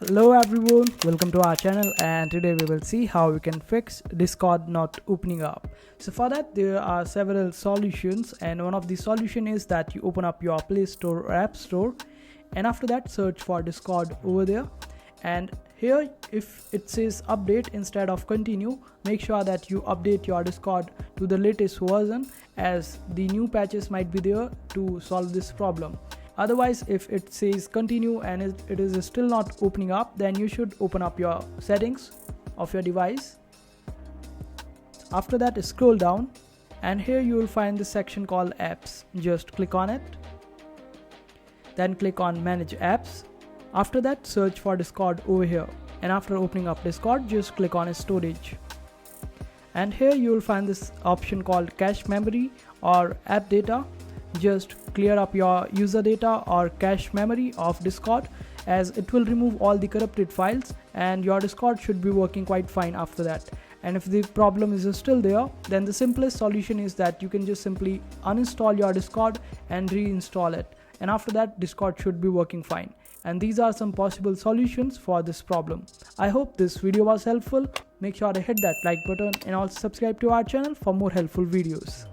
Hello everyone, welcome to our channel, and today we will see how we can fix Discord not opening up. So for that there are several solutions, and one of the solution is that you open up your Play Store or App Store, and after that search for Discord over there. And here if it says update instead of continue, make sure that you update your Discord to the latest version, as the new patches might be there to solve this problem. Otherwise, if it says continue and it is still not opening up, then you should open up your settings of your device. After that, scroll down, and here you will find this section called apps. Just click on it, then click on manage apps. After that, search for Discord over here, and after opening up Discord, just click on storage, and here you will find this option called cache memory or app data. Just clear up your user data or cache memory of Discord, as it will remove all the corrupted files, and your Discord should be working quite fine after that. And if the problem is still there, then the simplest solution is that you can just simply uninstall your Discord and reinstall it, and after that Discord should be working fine. And these are some possible solutions for this problem. I hope this video was helpful. Make sure to hit that like button and also subscribe to our channel for more helpful videos.